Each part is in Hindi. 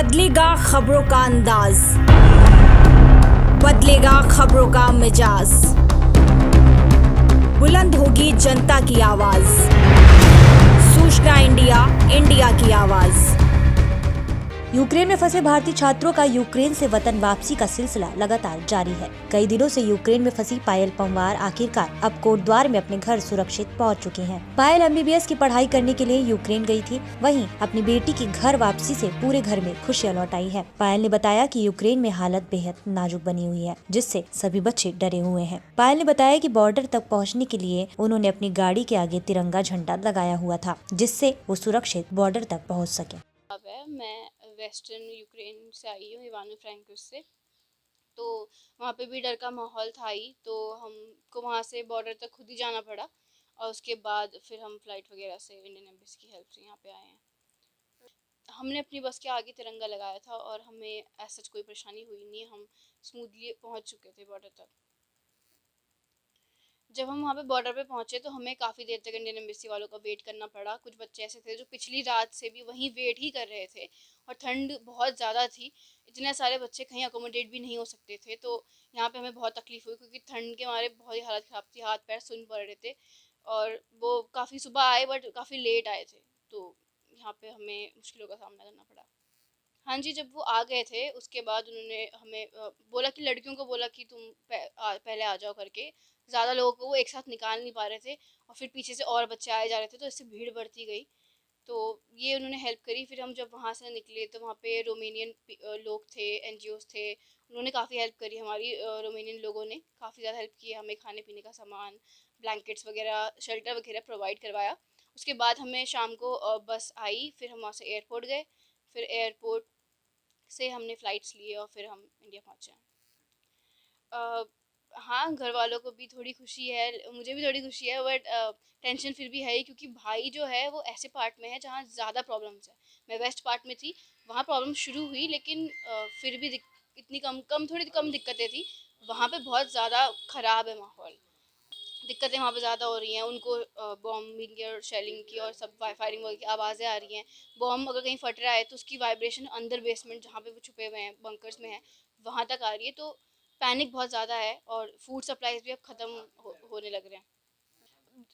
बदलेगा खबरों का अंदाज, बदलेगा खबरों का मिजाज, बुलंद होगी जनता की आवाज, सूचना इंडिया, इंडिया की आवाज। यूक्रेन में फंसे भारतीय छात्रों का यूक्रेन से वतन वापसी का सिलसिला लगातार जारी है। कई दिनों से यूक्रेन में फंसी पायल पंवार आखिरकार अब कोटद्वार में अपने घर सुरक्षित पहुंच चुकी हैं। पायल MBBS की पढ़ाई करने के लिए यूक्रेन गई थी, वहीं अपनी बेटी की घर वापसी से पूरे घर में खुशियां लौट आई है। पायल ने बताया कि यूक्रेन में हालत बेहद नाजुक बनी हुई है, जिससे सभी बच्चे डरे हुए हैं। पायल ने बताया कि बॉर्डर तक पहुँचने के लिए उन्होंने अपनी गाड़ी के आगे तिरंगा झंडा लगाया हुआ था, जिससे वो सुरक्षित बॉर्डर तक पहुँच सके। मैं वेस्टर्न यूक्रेन से आई हूँ, इवानो फ्रैंकोस से। तो वहाँ पे भी डर का माहौल था ही, तो हमको वहाँ से बॉर्डर तक खुद ही जाना पड़ा और उसके बाद फिर हम फ्लाइट वगैरह से इंडियन एम्बेसी की हेल्प से यहाँ पे आए हैं। हमने अपनी बस के आगे तिरंगा लगाया था और हमें ऐसा कोई परेशानी हुई नहीं, हम स्मूथली पहुँच चुके थे बॉर्डर तक। जब हम वहाँ पे बॉर्डर पे पहुँचे तो हमें काफ़ी देर तक इंडियन एम्बेसी वालों का वेट करना पड़ा। कुछ बच्चे ऐसे थे जो पिछली रात से भी वहीं वेट ही कर रहे थे और ठंड बहुत ज़्यादा थी। इतने सारे बच्चे कहीं अकोमोडेट भी नहीं हो सकते थे, तो यहाँ पे हमें बहुत तकलीफ़ हुई क्योंकि ठंड के मारे बहुत ही हालत ख़राब थी, हाथ पैर सुन्न पड़ रहे थे और वो काफ़ी सुबह आए बट काफ़ी लेट आए थे, तो यहाँ पे हमें मुश्किलों का सामना करना पड़ा। हाँ जी, जब वो आ गए थे उसके बाद उन्होंने हमें बोला कि लड़कियों को बोला कि तुम पहले आ जाओ करके। ज़्यादा लोगों को वो एक साथ निकाल नहीं पा रहे थे और फिर पीछे से और बच्चे आए जा रहे थे, तो इससे भीड़ बढ़ती गई। तो ये उन्होंने हेल्प करी। फिर हम जब वहाँ से निकले तो वहाँ पे रोमेनियन लोग थे, NGOs थे, उन्होंने काफ़ी हेल्प करी हमारी। रोमेनियन लोगों ने काफ़ी ज़्यादा हेल्प की, हमें खाने पीने का सामान, ब्लैंकेट्स वगैरह, शेल्टर वगैरह प्रोवाइड करवाया। उसके बाद हमें शाम को बस आई, फिर हम वहाँ से एयरपोर्ट गए। फिर एयरपोर्ट से हमने फ़्लाइट्स लिए और फिर हम इंडिया पहुँचे। अ, हाँ, घर वालों को भी थोड़ी खुशी है, मुझे भी थोड़ी खुशी है, बट टेंशन फिर भी है ही क्योंकि भाई जो है वो ऐसे पार्ट में है जहाँ ज़्यादा प्रॉब्लम्स है। मैं वेस्ट पार्ट में थी, वहाँ प्रॉब्लम शुरू हुई लेकिन फिर भी इतनी थोड़ी कम दिक्कतें थी। वहाँ पे बहुत ज़्यादा ख़राब है माहौल। दिक्कतें वहाँ पे ज़्यादा हो रही हैं, उनको बॉम्बिंग और शेलिंग की और सब फायरिंग की आवाज़ें आ रही हैं। बॉम्ब अगर कहीं फट रहा है तो उसकी वाइब्रेशन अंदर बेसमेंट जहाँ पे वो छुपे हुए हैं, बंकर्स में है, वहाँ तक आ रही है। तो पैनिक बहुत ज़्यादा है और फूड सप्लाईज भी अब ख़त्म होने लग रहे हैं।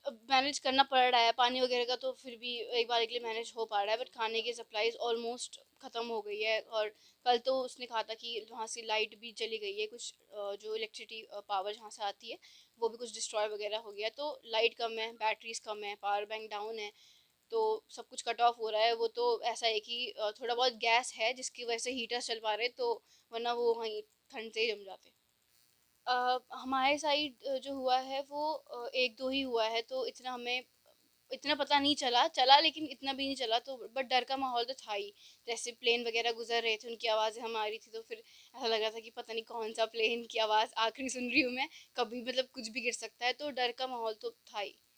अब मैनेज करना पड़ रहा है, पानी वगैरह का तो फिर भी एक बार के लिए मैनेज हो पा रहा है, बट खाने की सप्लाईज ऑलमोस्ट ख़त्म हो गई है। और कल तो उसने कहा था कि वहाँ से लाइट भी चली गई है, कुछ जो इलेक्ट्रिसिटी पावर जहाँ से आती है वो भी कुछ डिस्ट्रॉय वगैरह हो गया। तो लाइट कम है, बैटरीज कम है, पावर बैंक डाउन है, तो सब कुछ कट ऑफ हो रहा है। वो तो ऐसा है कि थोड़ा बहुत गैस है जिसकी वजह से हीटर चल पा रहे, तो वरना वो वहीं ठंड से ही जम जाते। हमारे साइड जो हुआ है वो 1-2 ही हुआ है, तो इतना पता नहीं चला लेकिन इतना भी नहीं चला, तो बट डर का माहौल तो था ही। जैसे प्लेन वगैरह गुजर रहे थे, उनकी आवाज़ें हम आ रही थी, तो फिर ऐसा लग रहा था कि पता नहीं कौन सा प्लेन की आवाज़ आखिरी सुन रही हूँ मैं, कभी मतलब कुछ भी गिर सकता है, तो डर का माहौल तो था ही।